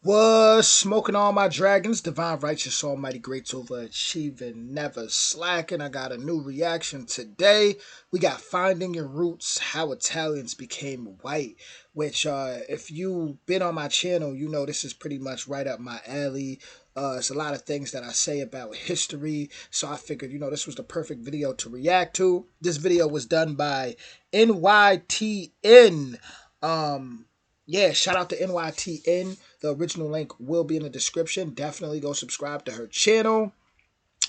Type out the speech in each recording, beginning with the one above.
Was smoking all my dragons, divine, righteous, almighty, great, overachieving, never slacking. I got a new reaction today. We got Finding Your Roots, How Italians Became White, which if you've been on my channel, you know this is pretty much right up my alley. It's a lot of things that I say about history, so I figured, this was the perfect video to react to. This video was done by NYTN. Yeah, shout out to NYTN. The original link will be in the description. Definitely go subscribe to her channel.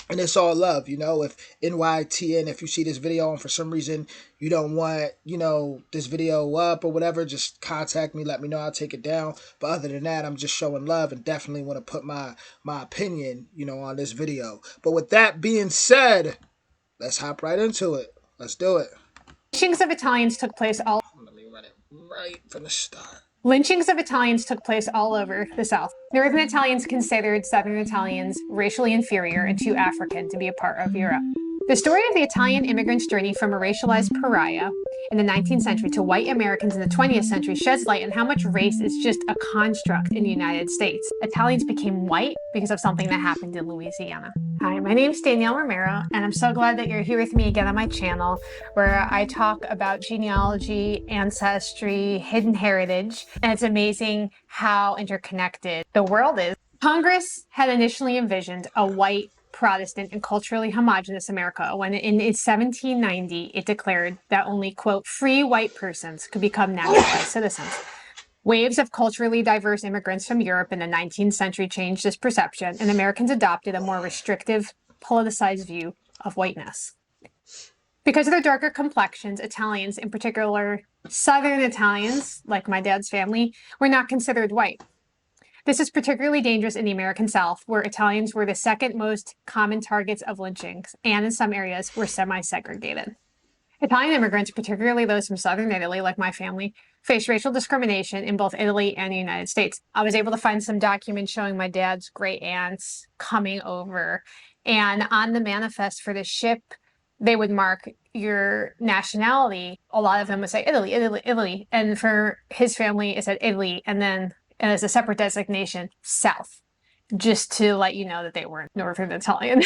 And it's all love, if NYTN, if you see this video and for some reason you don't want, this video up or whatever, just contact me, let me know, I'll take it down. But other than that, I'm just showing love and definitely want to put my opinion, on this video. But with that being said, let's hop right into it. Let's do it. Lynchings of Italians took place all Let me run it right from the start. Lynchings of Italians took place all over the South. Northern Italians considered Southern Italians racially inferior and too African to be a part of Europe. The story of the Italian immigrants' journey from a racialized pariah in the 19th century to white Americans in the 20th century sheds light on how much race is just a construct in the United States. Italians became white because of something that happened in Louisiana. Hi, my name is Danielle Romero, and I'm so glad that you're here with me again on my channel, where I talk about genealogy, ancestry, hidden heritage, and it's amazing how interconnected the world is. Congress had initially envisioned a white, Protestant, and culturally homogenous America when in 1790 it declared that only, quote, free white persons could become naturalized citizens. Waves of culturally diverse immigrants from Europe in the 19th century changed this perception, and Americans adopted a more restrictive, politicized view of whiteness. Because of their darker complexions, Italians, in particular Southern Italians, like my dad's family, were not considered white. This is particularly dangerous in the American South, where Italians were the second most common targets of lynchings, and in some areas were semi-segregated. Italian immigrants, particularly those from Southern Italy, like my family, faced racial discrimination in both Italy and the United States. I was able to find some documents showing my dad's great aunts coming over, and on the manifest for the ship, they would mark your nationality. A lot of them would say Italy, Italy, Italy, and for his family, it said Italy, and then and as a separate designation, South, just to let you know that they weren't Northern Italian.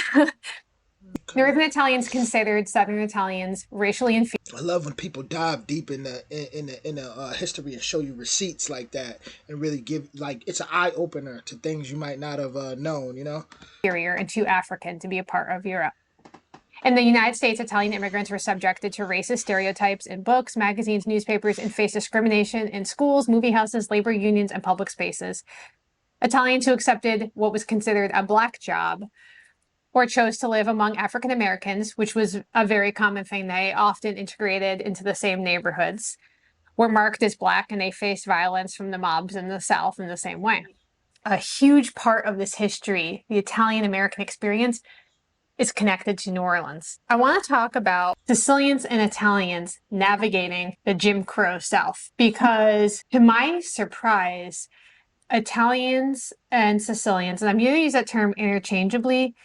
Northern Italians considered Southern Italians racially inferior. I love when people dive deep in the history and show you receipts like that and really give, like, it's an eye opener to things you might not have known, Inferior and too African to be a part of Europe. In the United States, Italian immigrants were subjected to racist stereotypes in books, magazines, newspapers, and faced discrimination in schools, movie houses, labor unions, and public spaces. Italians who accepted what was considered a black job or chose to live among African Americans, which was a very common thing, they often integrated into the same neighborhoods, were marked as black, and they faced violence from the mobs in the South in the same way. A huge part of this history, the Italian-American experience, is connected to New Orleans. I want to talk about Sicilians and Italians navigating the Jim Crow South, because to my surprise, Italians and Sicilians, and I'm going to use that term interchangeably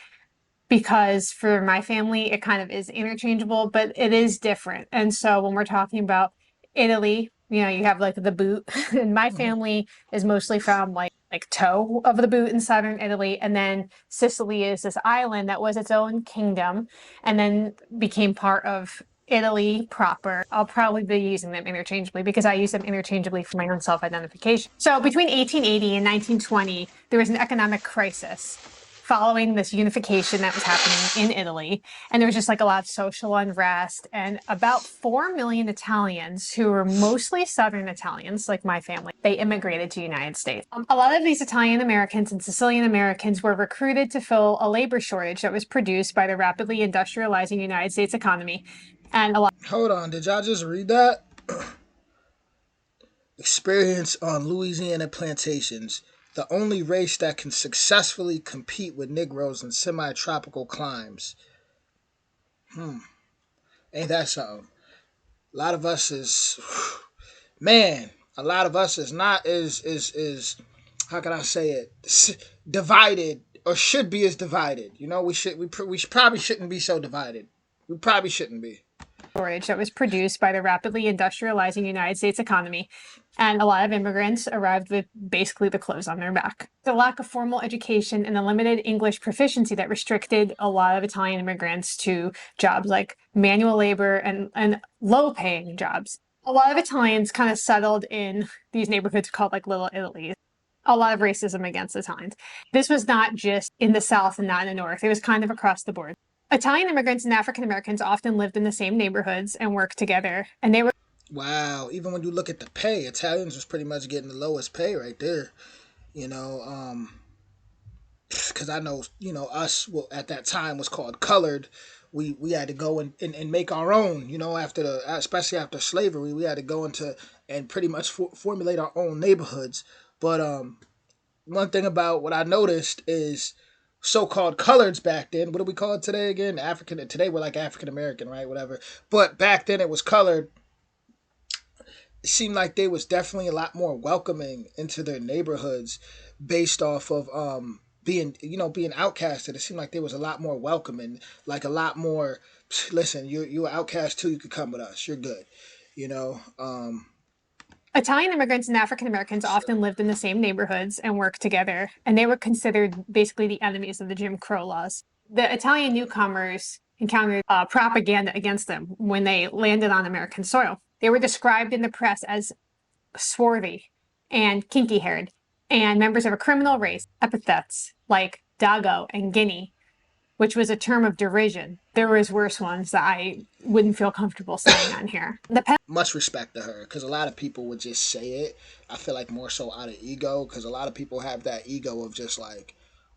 because for my family, it kind of is interchangeable, but it is different. And so when we're talking about Italy, you have like the boot, and my family is mostly from like toe of the boot in southern Italy, and then Sicily is this island that was its own kingdom and then became part of Italy proper. I'll probably be using them interchangeably because I use them interchangeably for my own self-identification. So between 1880 and 1920, there was an economic crisis following this unification that was happening in Italy. And there was just like a lot of social unrest, and about 4 million Italians, who were mostly Southern Italians, like my family, they immigrated to the United States. A lot of these Italian Americans and Sicilian Americans were recruited to fill a labor shortage that was produced by the rapidly industrializing United States economy. And a lot— Hold on, did y'all just read that? Experience on Louisiana plantations. The only race that can successfully compete with Negroes in semi-tropical climes. Ain't that something? A lot of us is, man, a lot of us is not, is how can I say it, divided, or should be as divided. We probably shouldn't be so divided. We probably shouldn't be. shortage that was produced by the rapidly industrializing United States economy, and a lot of immigrants arrived with basically the clothes on their back. The lack of formal education and the limited English proficiency that restricted a lot of Italian immigrants to jobs like manual labor and low-paying jobs. A lot of Italians kind of settled in these neighborhoods called like Little Italy. A lot of racism against Italians. This was not just in the South and not in the North. It was kind of across the board. Italian immigrants and African Americans often lived in the same neighborhoods and worked together, and they were Wow, even when you look at the pay, Italians was pretty much getting the lowest pay right there. You know, because I know us well, at that time was called colored. We had to go and make our own. After especially after slavery, we had to go into and pretty much formulate our own neighborhoods. But one thing about what I noticed is so-called coloreds back then. What do we call it today again? African. Today we're like African American, right? Whatever. But back then it was colored. It seemed like they was definitely a lot more welcoming into their neighborhoods based off of being outcasted. It seemed like there was a lot more welcoming, like a lot more. Listen, you're an outcast too. You could come with us. You're good. You know. Italian immigrants and African Americans often lived in the same neighborhoods and worked together, and they were considered basically the enemies of the Jim Crow laws. The Italian newcomers encountered propaganda against them when they landed on American soil. They were described in the press as swarthy and kinky haired and members of a criminal race. Epithets like Dago and Guinea, which was a term of derision. There was worse ones that I wouldn't feel comfortable saying on here. Much respect to her because a lot of people would just say it. I feel like more so out of ego because a lot of people have that ego of just like,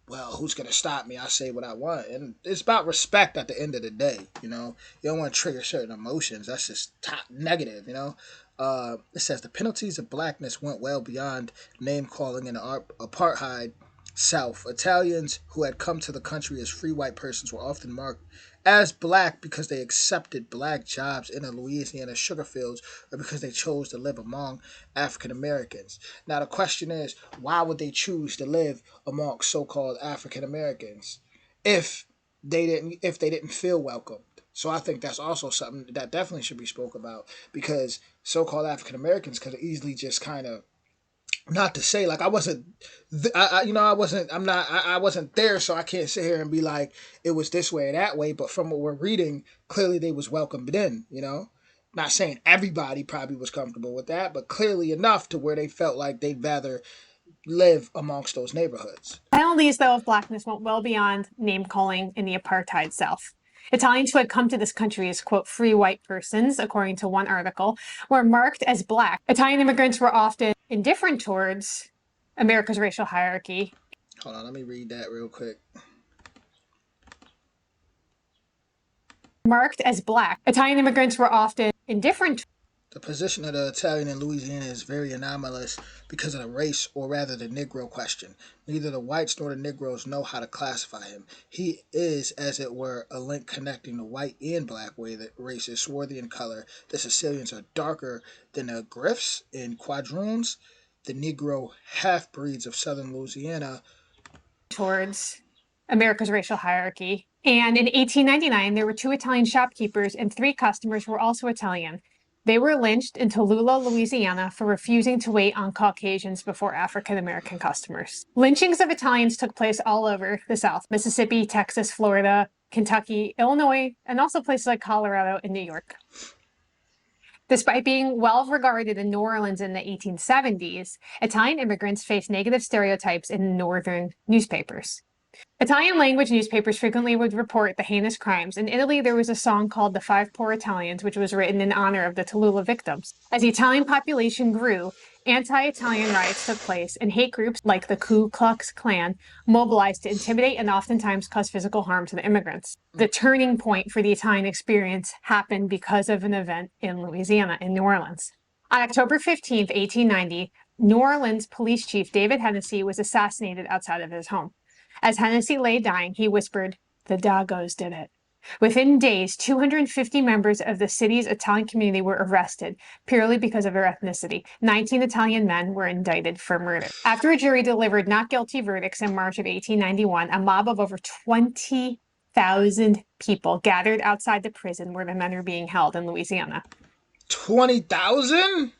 well, who's gonna stop me? I say what I want, and it's about respect at the end of the day. You don't want to trigger certain emotions. That's just top negative. It says the penalties of blackness went well beyond name calling and apartheid. South Italians who had come to the country as free white persons were often marked as black because they accepted black jobs in the Louisiana sugar fields or because they chose to live among African Americans. Now the question is, why would they choose to live among so-called African Americans if they didn't feel welcomed? So I think that's also something that definitely should be spoke about because so-called African Americans could easily just kind of not to say like I wasn't, I wasn't, I'm not, I wasn't there, so I can't sit here and be like it was this way or that way. But from what we're reading, clearly they was welcomed in. Not saying everybody probably was comfortable with that, but clearly enough to where they felt like they'd rather live amongst those neighborhoods. Penalties, though, of blackness went well beyond name calling in the apartheid South. Italians who had come to this country as, quote, free white persons, according to one article, were marked as black. Italian immigrants were often indifferent towards America's racial hierarchy. Hold on, let me read that real quick. Marked as black. Italian immigrants were often indifferent. The position of the Italian in Louisiana is very anomalous because of the race, or rather the Negro question. Neither the whites nor the Negroes know how to classify him. He is, as it were, a link connecting the white and black races, swarthy in color. The Sicilians are darker than the Griffs and Quadroons, the Negro half-breeds of southern Louisiana. Towards America's racial hierarchy. And in 1899, there were 2 Italian shopkeepers and 3 customers who were also Italian. They were lynched in Tallulah, Louisiana, for refusing to wait on Caucasians before African American customers. Lynchings of Italians took place all over the South: Mississippi, Texas, Florida, Kentucky, Illinois, and also places like Colorado and New York. Despite being well regarded in New Orleans in the 1870s, Italian immigrants faced negative stereotypes in northern newspapers. Italian language newspapers frequently would report the heinous crimes. In Italy, there was a song called The Five Poor Italians, which was written in honor of the Tallulah victims. As the Italian population grew, anti-Italian riots took place, and hate groups like the Ku Klux Klan mobilized to intimidate and oftentimes cause physical harm to the immigrants. The turning point for the Italian experience happened because of an event in Louisiana, in New Orleans. On October 15th, 1890, New Orleans police chief David Hennessy was assassinated outside of his home. As Hennessy lay dying, he whispered, "The Dagos did it." Within days, 250 members of the city's Italian community were arrested purely because of their ethnicity. 19 Italian men were indicted for murder. After a jury delivered not guilty verdicts in March of 1891, a mob of over 20,000 20,000 people gathered outside the prison where the men are being held in Louisiana, 20,000?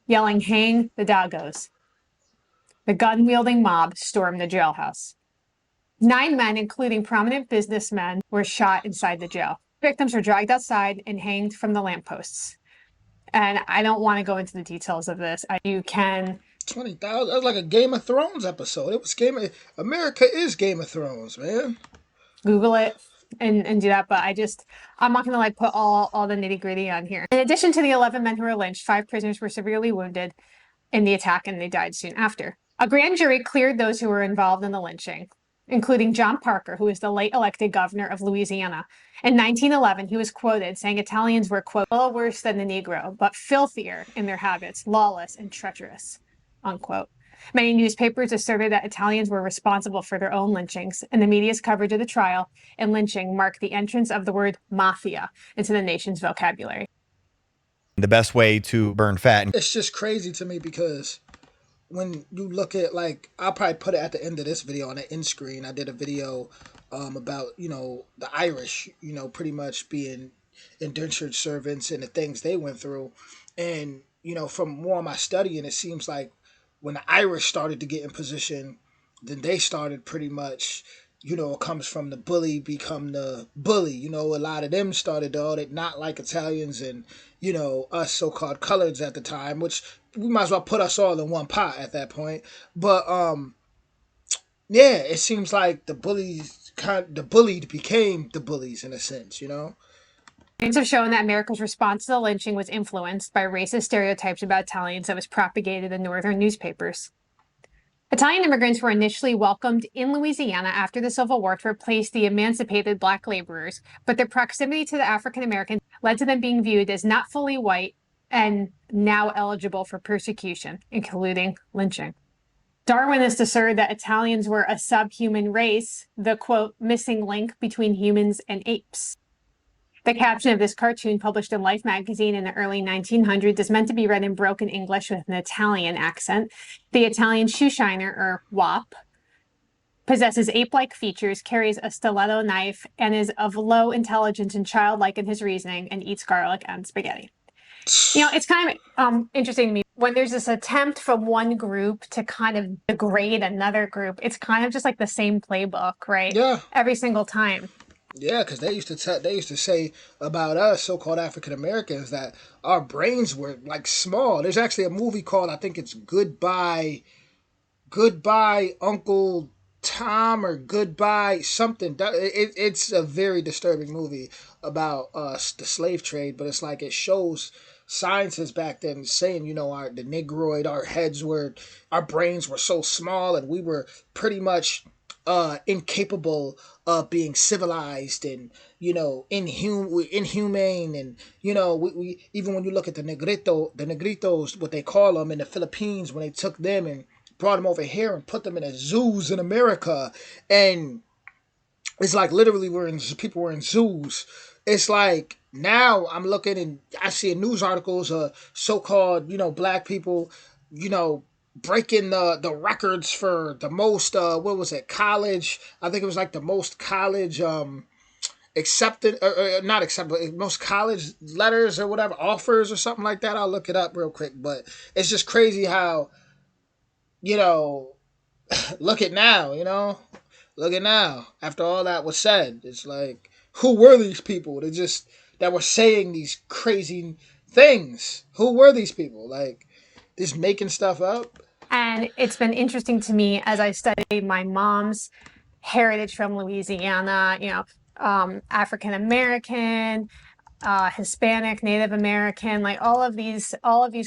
yelling, "Hang the Dagos." The gun-wielding mob stormed the jailhouse. 9 men, including prominent businessmen, were shot inside the jail. Victims were dragged outside and hanged from the lampposts. And I don't want to go into the details of this. You can 20,000? That's like a Game of Thrones episode. It was America is Game of Thrones, man. Google it and do that. But I'm not gonna like put all the nitty-gritty on here. In addition to the 11 men who were lynched, 5 prisoners were severely wounded in the attack and they died soon after. A grand jury cleared those who were involved in the lynching, including John Parker, who was the late elected governor of Louisiana. In 1911, he was quoted saying Italians were, quote, "little worse than the Negro, but filthier in their habits, lawless and treacherous," unquote. Many newspapers asserted that Italians were responsible for their own lynchings, and the media's coverage of the trial and lynching marked the entrance of the word mafia into the nation's vocabulary. The best way to burn fat. It's just crazy to me because when you look at, like, I'll probably put it at the end of this video on the end screen. I did a video about, the Irish, pretty much being indentured servants and the things they went through. And, from more of my studying, it seems like when the Irish started to get in position, then they started pretty much, it comes from the bully become the bully. A lot of them started all that not like Italians and, us so-called coloreds at the time, which we might as well put us all in one pot at that point. But yeah, it seems like the bullied became the bullies in a sense, Things have shown that America's response to the lynching was influenced by racist stereotypes about Italians that was propagated in northern newspapers. Italian immigrants were initially welcomed in Louisiana after the Civil War to replace the emancipated black laborers, but their proximity to the African Americans led to them being viewed as not fully white and now eligible for persecution, including lynching. Darwinists asserted that Italians were a subhuman race, the, quote, missing link between humans and apes. The caption of this cartoon, published in Life magazine in the early 1900s, is meant to be read in broken English with an Italian accent. The Italian shoeshiner, or wop, possesses ape-like features, carries a stiletto knife, and is of low intelligence and childlike in his reasoning, and eats garlic and spaghetti. It's kind of interesting to me when there's this attempt from one group to kind of degrade another group. It's kind of just like the same playbook, right? Yeah. Every single time. Yeah, because they used to say about us so-called African Americans that our brains were like small. There's actually a movie called, I think it's Goodbye Uncle Tom, or Goodbye something. It's a very disturbing movie about the slave trade, but it's like it shows scientists back then saying, the Negroid, our brains were so small and we were pretty much incapable of being civilized and inhumane, and we even when you look at the negritos, what they call them in the Philippines, when they took them and brought them over here and put them in the zoos in America, and it's like literally people were in zoos. It's like now I'm looking and I see news articles of so-called black people breaking the records for the most what was it, college, I think it was like the most college accepted, or not accepted, most college letters or whatever, offers or something like that. I'll look it up real quick, but it's just crazy how look at now, after all that was said. It's like, who were these people that were saying these crazy things? Who were these people? Like, just making stuff up? And it's been interesting to me as I study my mom's heritage from Louisiana, African American, Hispanic, Native American, like all of these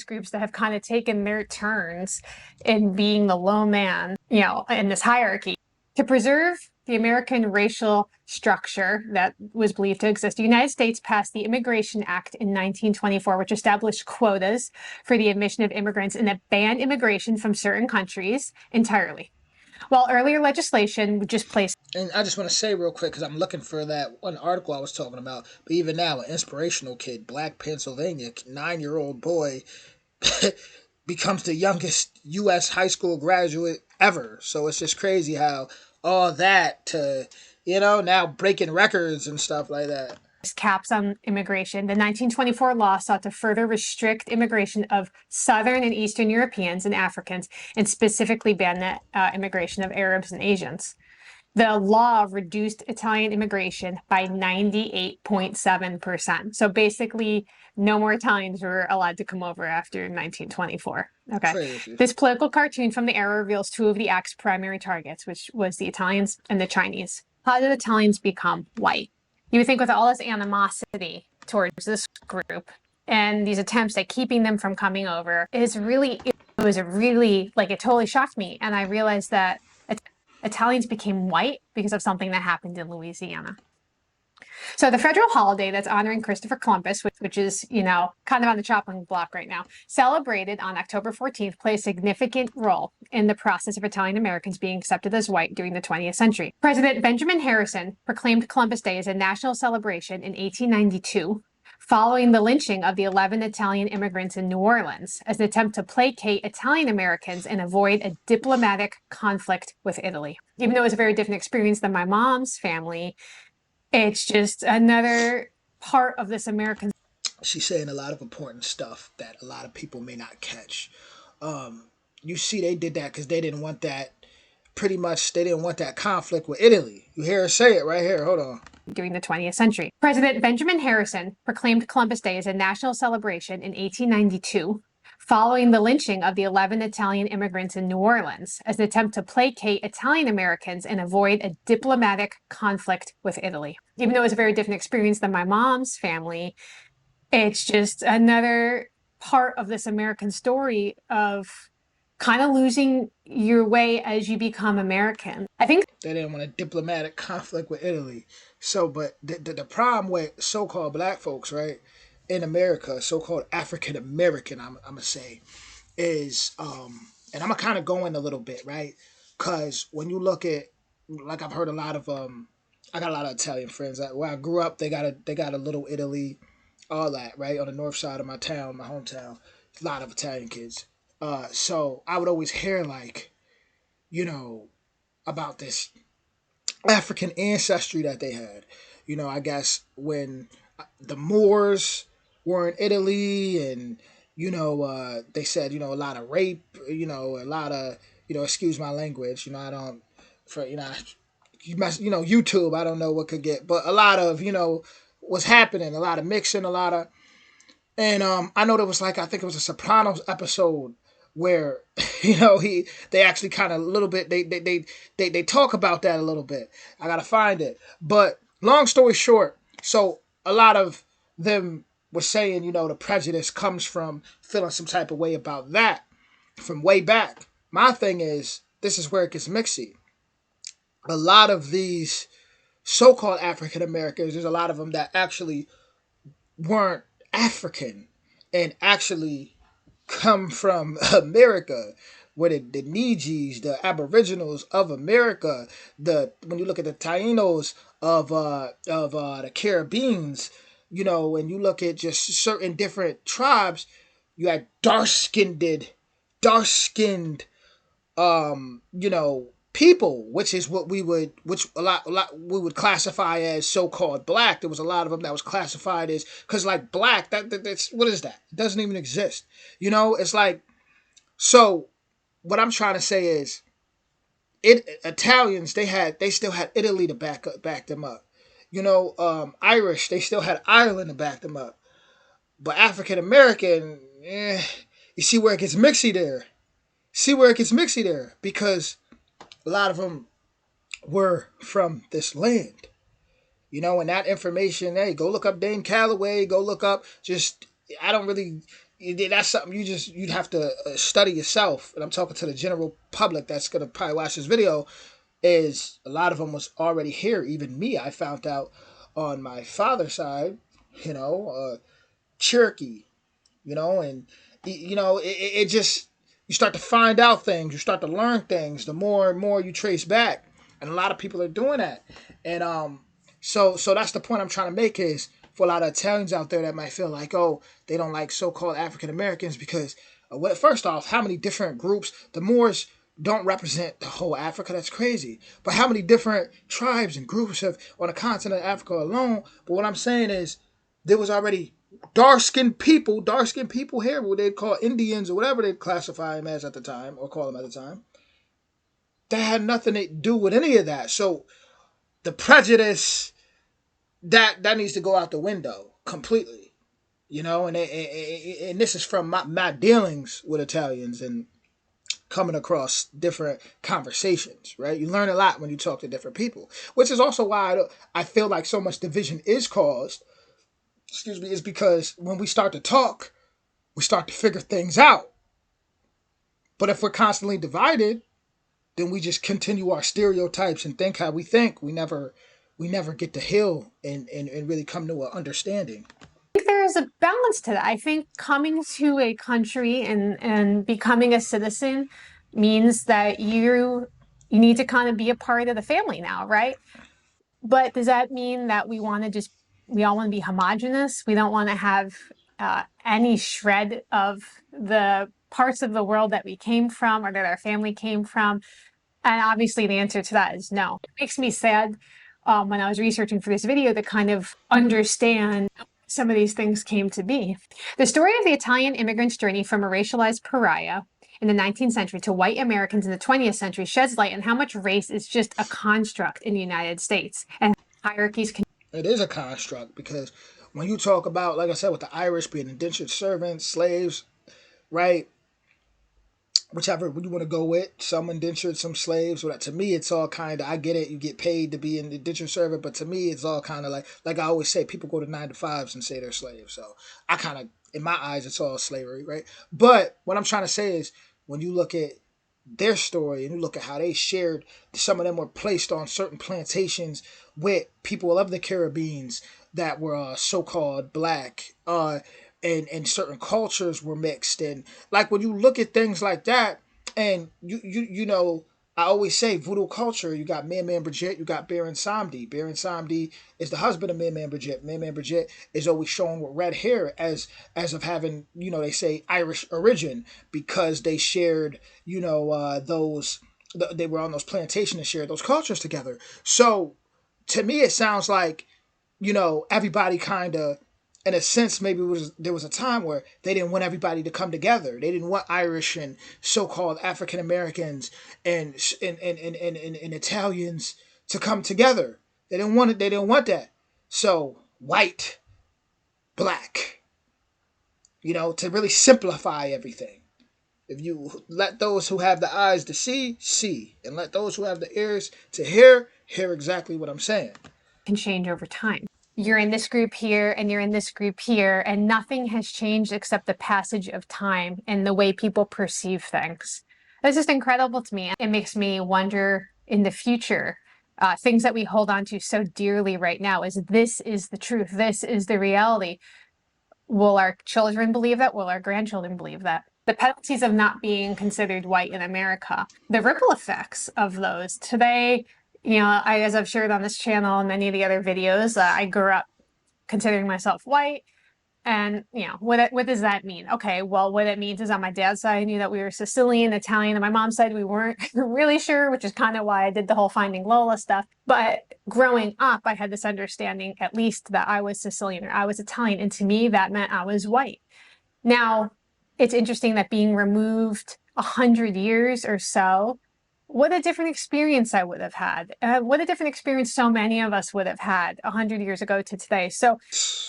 groups that have kind of taken their turns in being the low man, in this hierarchy. To preserve the American racial structure that was believed to exist, the United States passed the Immigration Act in 1924, which established quotas for the admission of immigrants and that banned immigration from certain countries entirely. While earlier legislation would just place... And I just want to say real quick, because I'm looking for that one article I was talking about, but even now, an inspirational kid, Black Pennsylvania, 9-year-old boy, becomes the youngest U.S. high school graduate ever. So it's just crazy how all that to, now breaking records and stuff like that. Caps on immigration. The 1924 law sought to further restrict immigration of Southern and Eastern Europeans and Africans, and specifically ban the immigration of Arabs and Asians. The law reduced Italian immigration by 98.7%. So basically, no more Italians were allowed to come over after 1924. Okay. Crazy. This political cartoon from the era reveals two of the act's primary targets, which was the Italians and the Chinese. How did Italians become white? You would think with all this animosity towards this group and these attempts at keeping them from coming over, it was really, like, it totally shocked me. And I realized that Italians became white because of something that happened in Louisiana. So the federal holiday that's honoring Christopher Columbus, which is, kind of on the chopping block right now, celebrated on October 14th, played a significant role in the process of Italian Americans being accepted as white during the 20th century. President Benjamin Harrison proclaimed Columbus Day as a national celebration in 1892, following the lynching of the 11 Italian immigrants in New Orleans as an attempt to placate Italian Americans and avoid a diplomatic conflict with Italy. Even though it was a very different experience than my mom's family, it's just another part of this American. She's saying a lot of important stuff that a lot of people may not catch. You see, they did that because they didn't want that. Pretty much, they didn't want that conflict with Italy. You hear her say it right here. Hold on. During the 20th century, President Benjamin Harrison proclaimed Columbus Day as a national celebration in 1892, following the lynching of the 11 Italian immigrants in New Orleans as an attempt to placate Italian Americans and avoid a diplomatic conflict with Italy. Even though it was a very different experience than my mom's family, it's just another part of this American story of kind of losing your way as you become American. I think they didn't want a diplomatic conflict with Italy. So, but the problem with so-called black folks, right, in America, so-called African American, I'm gonna say, is and I'm gonna kind of go in a little bit, right, because when you look at, like, I've heard a lot of I got a lot of Italian friends. Where I grew up, they got a little Italy, all that, right, on the north side of my town, my hometown. A lot of Italian kids. So I would always hear, like, about this African ancestry that they had. I guess when the Moors were in Italy, and they said, a lot of rape, a lot of, excuse my language, I don't, for YouTube, I don't know what could get, but a lot of, was happening, a lot of mixing, a lot of. And I know there was, like, I think it was a Sopranos episode where they actually kind of a little bit they talk about that a little bit. I gotta find it, but long story short, so a lot of them were saying, the prejudice comes from feeling some type of way about that from way back. My thing is, this is where it gets mixy. A lot of these so-called African Americans, there's a lot of them that actually weren't African and actually come from America, where the Nijis, the Aboriginals of America, when you look at the Tainos of the Caribbeans, and you look at just certain different tribes, you had dark skinned, people, which is what which a lot we would classify as so-called black. There was a lot of them that was classified as, because, like, black, that's, what is that? It doesn't even exist. It's like, so what I'm trying to say is, Italians, they still had Italy to back them up. Irish, they still had Ireland to back them up. But African American, you see where it gets mixy there. Because a lot of them were from this land. And that information, hey, go look up Dane Calloway, go look up, I don't really, that's something you'd have to study yourself. And I'm talking to the general public that's going to probably watch this video, is a lot of them was already here. Even me, I found out on my father's side, Cherokee, and, it just, you start to find out things, you start to learn things, the more and more you trace back. And a lot of people are doing that. And so that's the point I'm trying to make, is for a lot of Italians out there that might feel like, oh, they don't like so-called African Americans because, first off, how many different groups, the Moors, don't represent the whole Africa. That's crazy. But how many different tribes and groups have on the continent of Africa alone? But what I'm saying is, there was already dark skinned people here, what they'd call Indians or whatever they'd classify them as at the time, or call them at the time. That had nothing to do with any of that. So the prejudice that needs to go out the window completely. And this is from my dealings with Italians and coming across different conversations, right? You learn a lot when you talk to different people, which is also why I feel like so much division is caused, is because when we start to talk, we start to figure things out. But if we're constantly divided, then we just continue our stereotypes and think how we think. We never get to heal and really come to an understanding. I think there's a balance to that. I think coming to a country and becoming a citizen means that you need to kind of be a part of the family now, right? But does that mean that we all want to be homogenous? We don't want to have any shred of the parts of the world that we came from or that our family came from? And obviously the answer to that is no. It makes me sad when I was researching for this video to kind of understand some of these things came to be. The story of the Italian immigrant's journey from a racialized pariah in the 19th century to white Americans in the 20th century sheds light on how much race is just a construct in the United States and hierarchies can. It is a construct because when you talk about, like I said, with the Irish being indentured servants, slaves, right? Whichever you want to go with, some indentured, some slaves. Well, to me, it's all kind of, I get it. You get paid to be an indentured servant, but to me, it's all kind of like I always say, people go to 9 to 5s and say they're slaves. So I kind of, in my eyes, it's all slavery, right? But what I'm trying to say is, when you look at their story and you look at how they shared, some of them were placed on certain plantations with people of the Caribbean that were so-called black, and certain cultures were mixed. And like when you look at things like that, and I always say voodoo culture. You got Man Bridget, you got Baron Samedi. Baron Samedi is the husband of Man Bridget. Man Bridget is always shown with red hair as of having, they say Irish origin, because they shared, those, they were on those plantations and shared those cultures together. So to me, it sounds like, everybody kind of, in a sense, maybe there was a time where they didn't want everybody to come together. They didn't want Irish and so-called African Americans and Italians to come together. They didn't want it. They didn't want that. So white, black, to really simplify everything. If you let those who have the eyes to see, and let those who have the ears to hear exactly what I'm saying. Can change over time. You're in this group here and you're in this group here, and nothing has changed except the passage of time and the way people perceive things. That's just incredible to me. It makes me wonder in the future, things that we hold on to so dearly right now, is this is the truth, this is the reality. Will our children believe that? Will our grandchildren believe that? The penalties of not being considered white in America, the ripple effects of those. Today, as I've shared on this channel and many of the other videos, I grew up considering myself white. And, what does that mean? Okay, well, what it means is on my dad's side, I knew that we were Sicilian, Italian. On my mom's side, we weren't really sure, which is kind of why I did the whole Finding Lola stuff. But growing up, I had this understanding, at least, that I was Sicilian or I was Italian. And to me, that meant I was white. Now, it's interesting that being removed 100 years or so, what a different experience I would have had. What a different experience so many of us would have had 100 years ago to today. So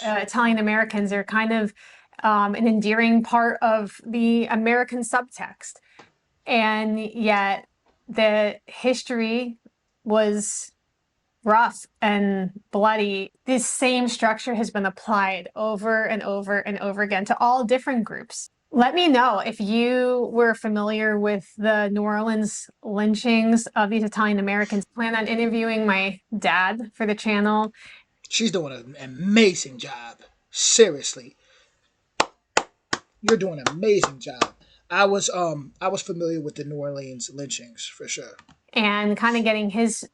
Italian Americans are kind of an endearing part of the American subtext. And yet the history was rough and bloody. This same structure has been applied over and over and over again to all different groups. Let me know if you were familiar with the New Orleans lynchings of these Italian Americans. I plan on interviewing my dad for the channel. She's doing an amazing job. Seriously. You're doing an amazing job. I was familiar with the New Orleans lynchings for sure. And kind of getting his,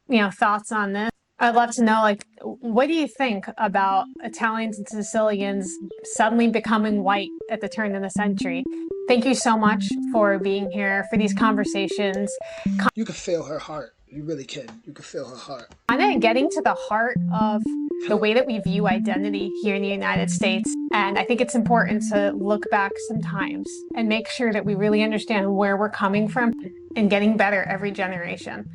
thoughts on this. I'd love to know, like, what do you think about Italians and Sicilians suddenly becoming white at the turn of the century? Thank you so much for being here for these conversations, You can feel her heart. You really can. You can feel her heart. kind of getting to the heart of the way that we view identity here in the United States. And I think it's important to look back sometimes and make sure that we really understand where we're coming from and getting better every generation.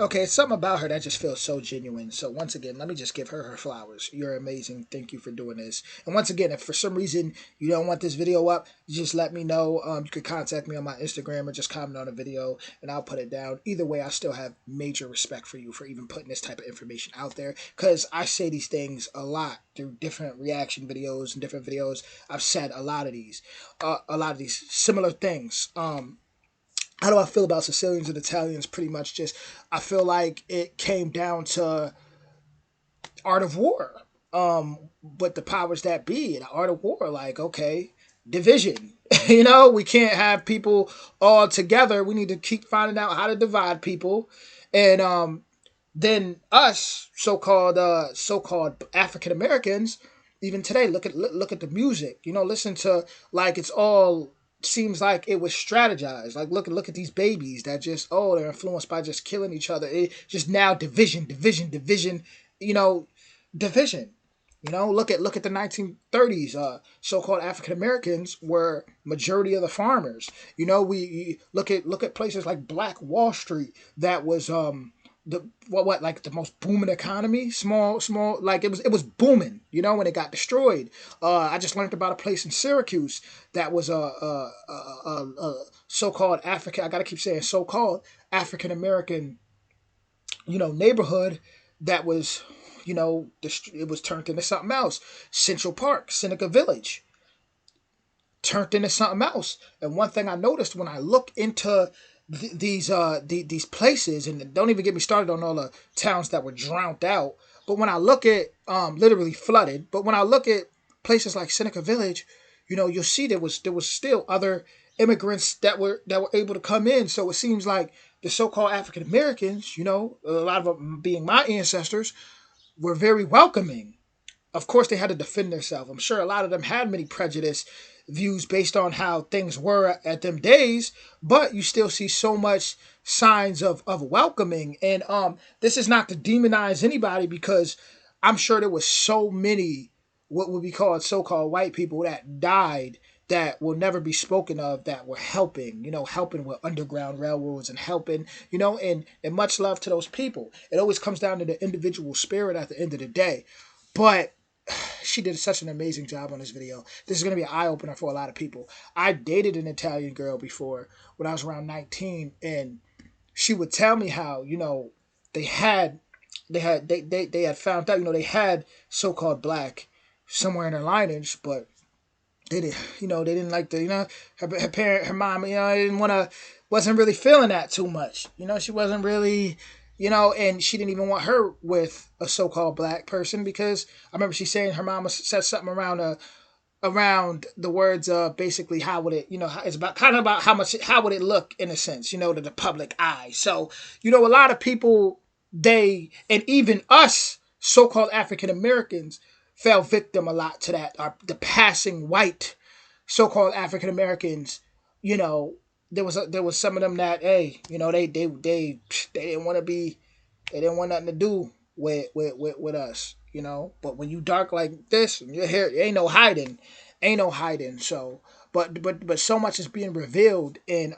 Okay, it's something about her that just feels so genuine. So once again, let me just give her her flowers. You're amazing. Thank you for doing this. And once again, if for some reason you don't want this video up, just let me know. You can contact me on my Instagram or just comment on the video and I'll put it down. Either way, I still have major respect for you for even putting this type of information out there, because I say these things a lot through different reaction videos and different videos. I've said a lot of these similar things. How do I feel about Sicilians and Italians? Pretty much just, I feel like it came down to art of war. But the powers that be, the art of war, like, okay, division. We can't have people all together. We need to keep finding out how to divide people. And then us, so-called African Americans, even today, look at the music. Listen to, like, it's all seems like it was strategized. Like, look at these babies that just, they're influenced by just killing each other. It just now division, division, division. You know, division. Look at the 1930s. So-called African Americans were majority of the farmers. We look at places like Black Wall Street. That was the what like the most booming economy. Small, like it was booming. When it got destroyed. I just learned about a place in Syracuse that was a so-called African. I gotta keep saying so-called African American neighborhood that was, it was turned into something else. Central Park, Seneca Village, turned into something else. And one thing I noticed when I look into these places, and don't even get me started on all the towns that were drowned out. But when I look at literally flooded, but when I look at places like Seneca Village, you'll see there was still other immigrants that were able to come in. So it seems like the so-called African Americans, a lot of them being my ancestors, were very welcoming. Of course, they had to defend themselves. I'm sure a lot of them had many prejudice views based on how things were at them days, but you still see so much signs of welcoming. And this is not to demonize anybody, because I'm sure there was so many what would be called so-called white people that died that will never be spoken of, that were helping with underground railroads and helping, and much love to those people. It always comes down to the individual spirit at the end of the day. But she did such an amazing job on this video. This is going to be an eye-opener for a lot of people. I dated an Italian girl before when I was around 19, and she would tell me how, they had they had found out, they had so-called black somewhere in their lineage, but they didn't like the, her parent, her mom, didn't wasn't really feeling that too much. She wasn't really, and she didn't even want her with a so-called black person, because I remember she saying her mama said something around the words of basically how would it, it's about kind of about how would it look in a sense, to the public eye. So, a lot of people, and even us so-called African Americans fell victim a lot to that. The passing white so-called African Americans, there was some of them that, hey, they didn't want to be, they didn't want nothing to do with us, But when you dark like this, and your hair, ain't no hiding. So, but so much is being revealed, and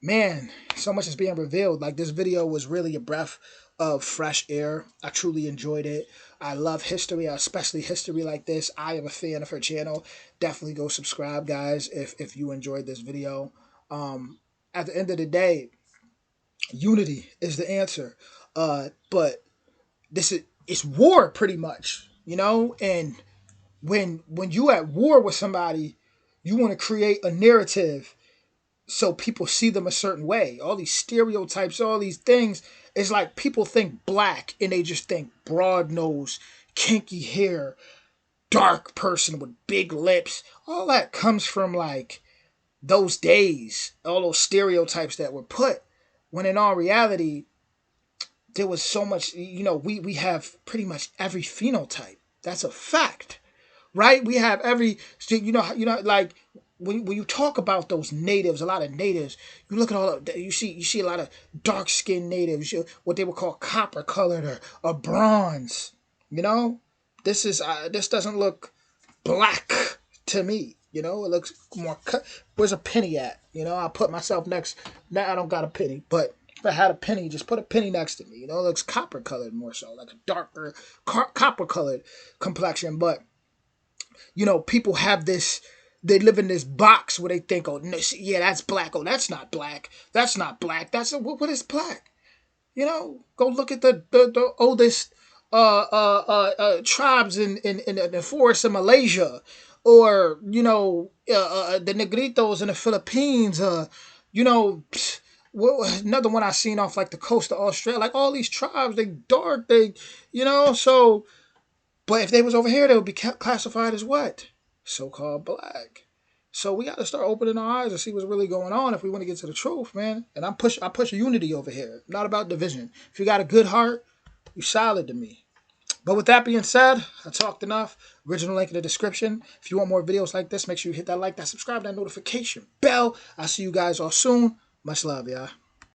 man, so much is being revealed. Like, this video was really a breath of fresh air. I truly enjoyed it. I love history, especially history like this. I am a fan of her channel. Definitely go subscribe, guys, if you enjoyed this video. At the end of the day, unity is the answer. But it's war pretty much, and when you at war with somebody, you want to create a narrative so people see them a certain way. All these stereotypes, all these things, it's like people think black and they just think broad nose, kinky hair, dark person with big lips. All that comes from like those days, all those stereotypes that were put, when in all reality, there was so much, we have pretty much every phenotype. That's a fact, right? We have every, like when you talk about those natives, a lot of natives, you look at all of, you see a lot of dark skinned natives, what they would call copper colored or bronze. You know, this doesn't look black to me. It looks more. Where's a penny at? I put myself next. Now I don't got a penny, but if I had a penny, just put a penny next to me. It looks copper colored more so, like a darker copper colored complexion. But people have this. They live in this box where they think, oh, no, yeah, that's black. Oh, that's not black. That's not black. What is black? Go look at the oldest tribes in the forests of Malaysia, or the Negritos in the Philippines. You know, another one I seen off like the coast of Australia. Like all these tribes, they dark. So. But if they was over here, they would be classified as what? So-called black. So we got to start opening our eyes and see what's really going on if we want to get to the truth, man. And I push unity over here, not about division. If you got a good heart, you solid to me. But with that being said, I talked enough. Original link in the description. If you want more videos like this, make sure you hit that like, that subscribe, that notification bell. I'll see you guys all soon. Much love, y'all.